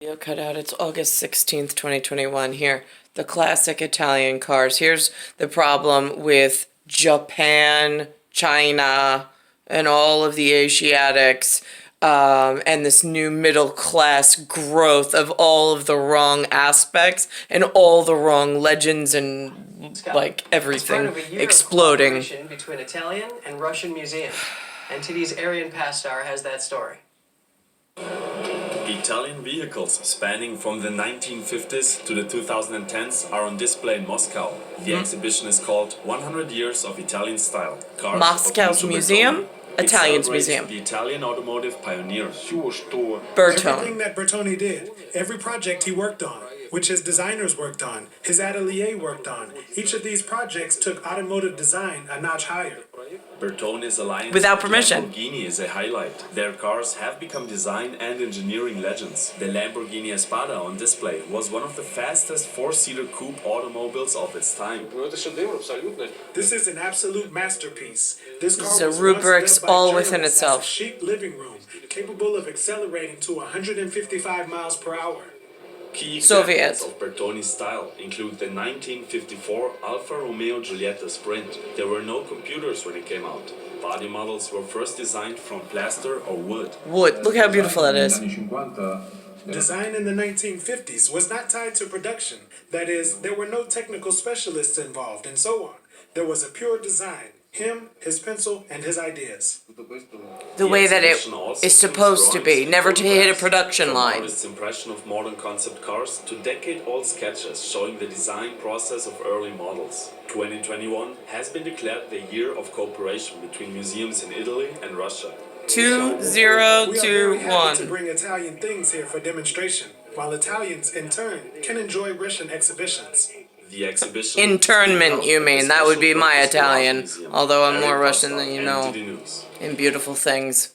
Video cut out. It's August 16th, 2021. Here, the classic Italian cars. Here's the problem with Japan, China, and all of the Asiatics, and this new middle class growth of all of the wrong aspects and all the wrong legends and like everything exploding. Between Italian and Russian museums. NTD's Arian Pastar has that story. Italian vehicles spanning from the 1950s to the 2010s are on display in Moscow. The exhibition is called 100 Years of Italian Style. Cars Moscow's museum? Italian's museum. The Italian automotive pioneer. Bertone. Everything that Bertone did, every project he worked on, which his designers worked on, his atelier worked on, each of these projects took automotive design a notch higher. Bertone's alliance Without permission. with Lamborghini is a highlight. Their cars have become design and engineering legends. The Lamborghini Espada on display was one of the fastest four-seater coupe automobiles of its time. This is an absolute masterpiece. This car So was rubrics once built by all within journalists itself. as a chic living room, capable of accelerating to 155 miles per hour. Key Soviets. examples of Bertone's style include the 1954 Alfa Romeo Giulietta Sprint. There were no computers when it came out. Body models were first designed from plaster or wood. Wood. Look how beautiful that is. Design in the 1950s was not tied to production. That is, there were no technical specialists involved and so on. There was a pure design. Him, his pencil, and his ideas. The way that it is supposed to be, never to hit a production From line. artists' impression of modern concept cars to decade-old sketches showing the design process of early models. 2021 has been declared the year of cooperation between museums in Italy and Russia. We are very happy to 2021. bring Italian things here for demonstration, while Italians, in turn, can enjoy Russian exhibitions. The exhibition Internment, you mean? That would be my Italian. Museum. Although I'm more Arian Russian Pastar, than you know. NTD News. In beautiful things.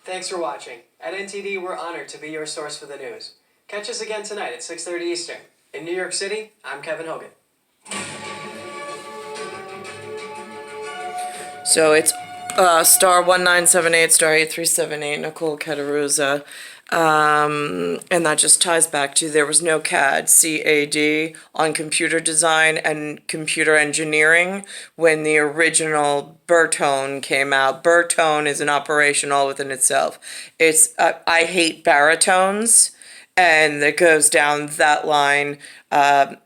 Thanks for watching. At NTD, we're honored to be your source for the news. Catch us again tonight at 6:30 Eastern. In New York City, I'm Kevin Hogan. So it's star 1978, star 8378, Nicole Cattaruzza. And that just ties back to there was no CAD on computer design and computer engineering when the original Bertone came out. Bertone is an operation all within itself. It's I hate baritones, and it goes down that line.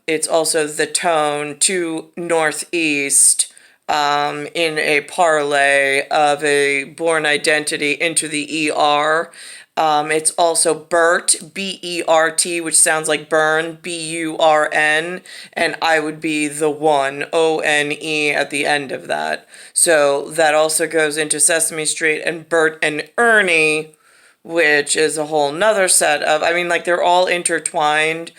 It's also the tone to northeast. In a parlay of a born identity into the ER. It's also Bert, B-E-R-T, which sounds like burn, B-U-R-N, and I would be the one, O-N-E, at the end of that. So that also goes into Sesame Street and Bert and Ernie, which is a whole nother set of, I mean, like, they're all intertwined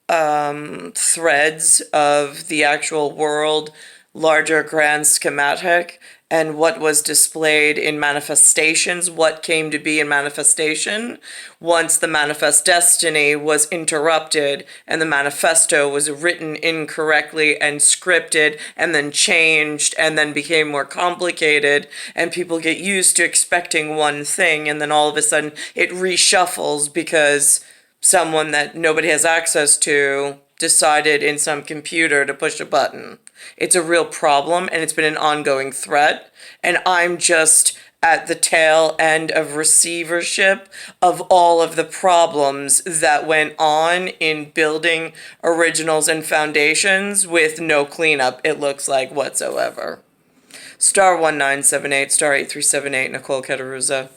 threads of the actual world, larger grand schematic, and what was displayed in manifestations, what came to be in manifestation, once the manifest destiny was interrupted and the manifesto was written incorrectly and scripted and then changed and then became more complicated, and people get used to expecting one thing, and then all of a sudden it reshuffles because someone that nobody has access to decided in some computer to push a button. It's a real problem, and it's been an ongoing threat, and I'm just at the tail end of receivership of all of the problems that went on in building originals and foundations with no cleanup, it looks like, whatsoever. Star 1978, star 8378, Nicole Cattaruzza.